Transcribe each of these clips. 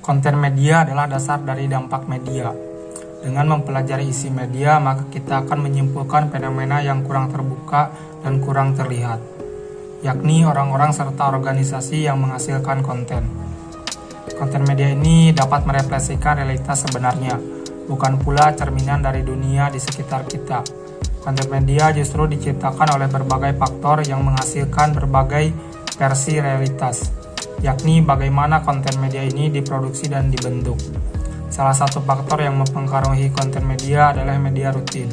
Konten media adalah dasar dari dampak media. Dengan mempelajari isi media, maka kita akan menyimpulkan fenomena yang kurang terbuka dan kurang terlihat, yakni orang-orang serta organisasi yang menghasilkan konten. Konten media ini dapat merefleksikan realitas sebenarnya, bukan pula cerminan dari dunia di sekitar kita. Konten media justru diciptakan oleh berbagai faktor yang menghasilkan berbagai versi realitas, yakni bagaimana konten media ini diproduksi dan dibentuk. Salah satu faktor yang mempengaruhi konten media adalah media rutin.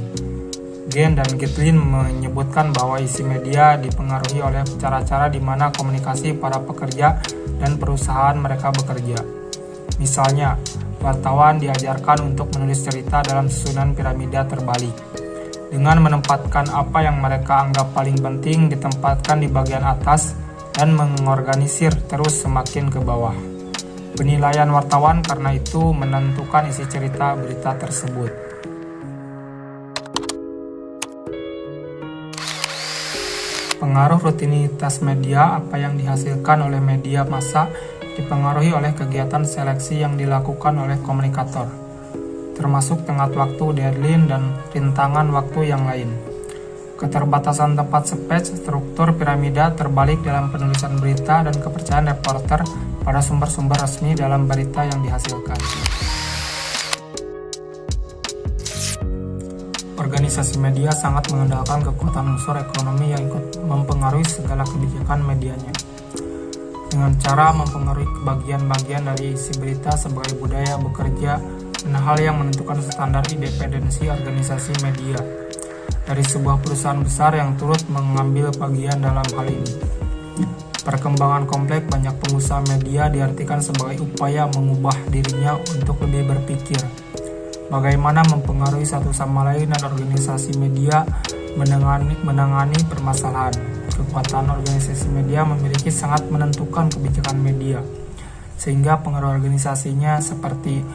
Gen dan Gitlin menyebutkan bahwa isi media dipengaruhi oleh cara-cara di mana komunikasi para pekerja dan perusahaan mereka bekerja. Misalnya, wartawan diajarkan untuk menulis cerita dalam susunan piramida terbalik, dengan menempatkan apa yang mereka anggap paling penting ditempatkan di bagian atas dan mengorganisir terus semakin ke bawah. Penilaian wartawan karena itu menentukan isi cerita berita tersebut. Pengaruh rutinitas media, apa yang dihasilkan oleh media massa, dipengaruhi oleh kegiatan seleksi yang dilakukan oleh komunikator, termasuk tenggat waktu, deadline, dan rintangan waktu yang lain. Keterbatasan tempat speech, struktur piramida terbalik dalam penulisan berita, dan kepercayaan reporter pada sumber-sumber resmi dalam berita yang dihasilkan. Organisasi media sangat mengandalkan kekuatan unsur ekonomi yang ikut mempengaruhi segala kebijakan medianya, dengan cara mempengaruhi bagian-bagian dari isi berita sebagai budaya bekerja dan hal yang menentukan standar independensi organisasi media dari sebuah perusahaan besar yang turut mengambil bagian dalam hal ini. Perkembangan kompleks banyak pengusaha media diartikan sebagai upaya mengubah dirinya untuk lebih berpikir bagaimana mempengaruhi satu sama lain, dan organisasi media menangani permasalahan. Kekuatan organisasi media memiliki sangat menentukan kebijakan media, sehingga pengaruh organisasinya seperti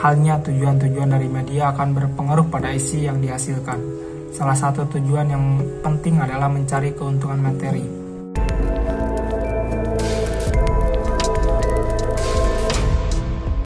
halnya tujuan-tujuan dari media akan berpengaruh pada isi yang dihasilkan. Salah satu tujuan yang penting adalah mencari keuntungan materi.